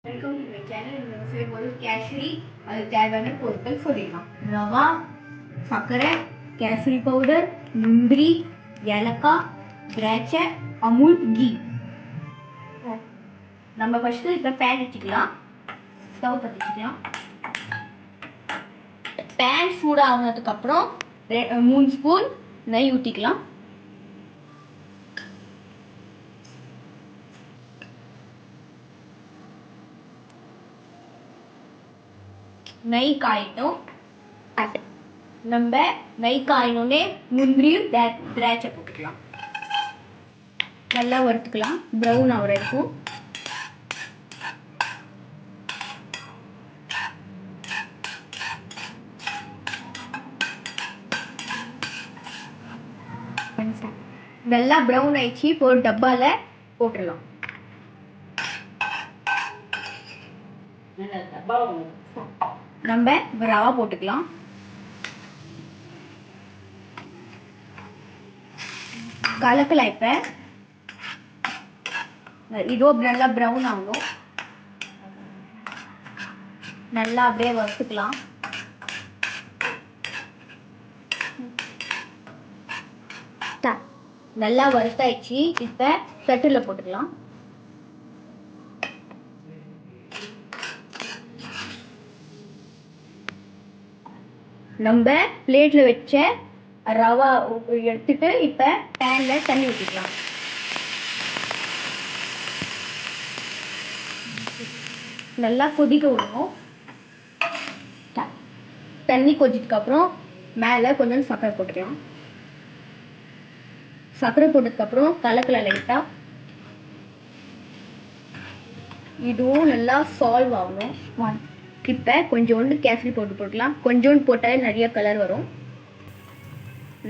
Welcome to my channel. இந்த செய்ய போது கேசரி. அது தேவையான பொருட்கள் சொல்லிடலாம். ரவா, சர்க்கரை, கேசரி பவுடர், முந்திரி, ஏலக்காய், திராட்சை, அமுல், கீ. நம்ம ஃபஸ்ட்டு இப்போ பேன் வச்சுக்கலாம். ஸ்டவ் பற்றி வச்சுக்கலாம். பேன் சூடாகினதுக்கப்புறம் 3 ஸ்பூன் நெய் ஊற்றிக்கலாம். நெய் காயட்டும். நம்ம நெய் காயணுன்னே முந்திரியும் திராட்சை போட்டுக்கலாம். நல்லா வறுத்துக்கலாம். ப்ரௌன் ஆகிற இருக்கும். நல்லா ப்ரௌன் ஆயிடுச்சு. இப்போ ஒரு டப்பாவில் போட்டுடலாம். நம்ம ரவா போட்டுக்கலாம். கலக்கலாம். இப்போ இதோ நல்லா ப்ரௌன் ஆகணும். நல்லா அப்படியே வறுத்துக்கலாம். நல்லா வறுத்தாயிடுச்சு. இப்போ தட்டில் போட்டுக்கலாம். நம்ம பிளேட்டில் வச்ச ரவா எடுத்துட்டு இப்போ பேனில் தண்ணி ஊற்றிக்கலாம். நல்லா கொதிக்க விடணும். தண்ணி கொதிச்சதுக்கப்புறம் மேலே கொஞ்சம் சர்க்கரை போட்டுக்கலாம். சர்க்கரை போட்டதுக்கப்புறம் கலக்கல லைட்டாக. இதுவும் நல்லா சால்வ் ஆகணும். இப்போ கொஞ்சோண்டு கேசரி போட்டுக்கலாம். கொஞ்சோண்டு போட்டாலே நிறைய கலர் வரும்.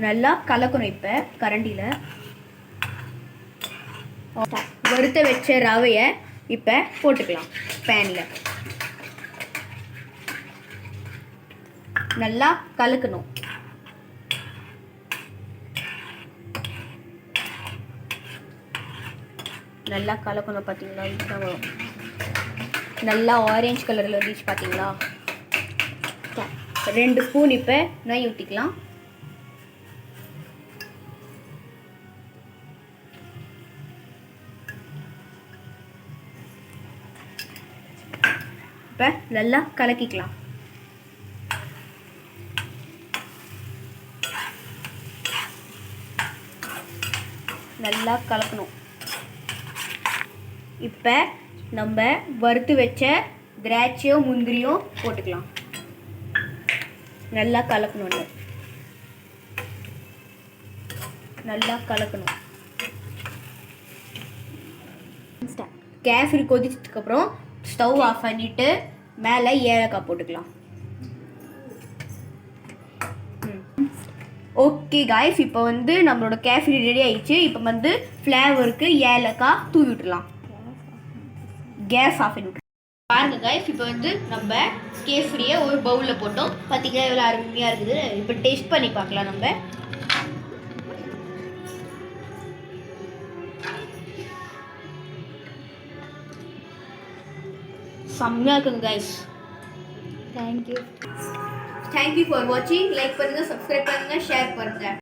நல்லா கலக்கணும். இப்போ கரண்டியில் வறுத்த வச்ச ரவையை இப்போ போட்டுக்கலாம். பேனில் நல்லா கலக்கணும். நல்லா கலக்கணும். பார்த்தீங்களா? இதுதான் வரும். நல்லா ஆரஞ்சு கலரில் வந்துச்சு. பார்த்தீங்களா? 2 ஸ்பூன் இப்போ நெய் ஊற்றிக்கலாம். இப்போ நல்லா கலக்கிக்கலாம். நல்லா கலக்கணும். இப்போ நம்ம வறுத்து வச்ச திராட்சையும் முந்திரியும் போட்டுக்கலாம். நல்லா கலக்கணும். நல்லா கலக்கணும். கேசரி கொதிச்சதுக்கப்புறம் ஸ்டவ் ஆஃப் பண்ணிவிட்டு மேலே ஏலக்காய் போட்டுக்கலாம். ஓகே காய்ஸ், இப்போ வந்து நம்மளோட கேசரி ரெடி ஆயிடுச்சு. இப்போ வந்து ஃப்ளேவருக்கு ஏலக்காய் தூவி விட்டுலாம். கேஸ் ஆஃப் பண்ணி பாருங்க காய்ஸ். இப்போ வந்து நம்ம கேசரியை ஒரு பவுலில் போட்டோம். பார்த்தீங்கன்னா எவ்வளோ அருமையாக இருக்குது. இப்போ டேஸ்ட் பண்ணி பார்க்கலாம். நம்ம செம்மையாக இருக்குங்க காய்ஸ். தேங்க்யூ ஃபார் வாட்சிங். லைக் பண்ணுங்கள், சப்ஸ்கிரைப் பண்ணுங்கள், ஷேர் பண்ணுங்கள்.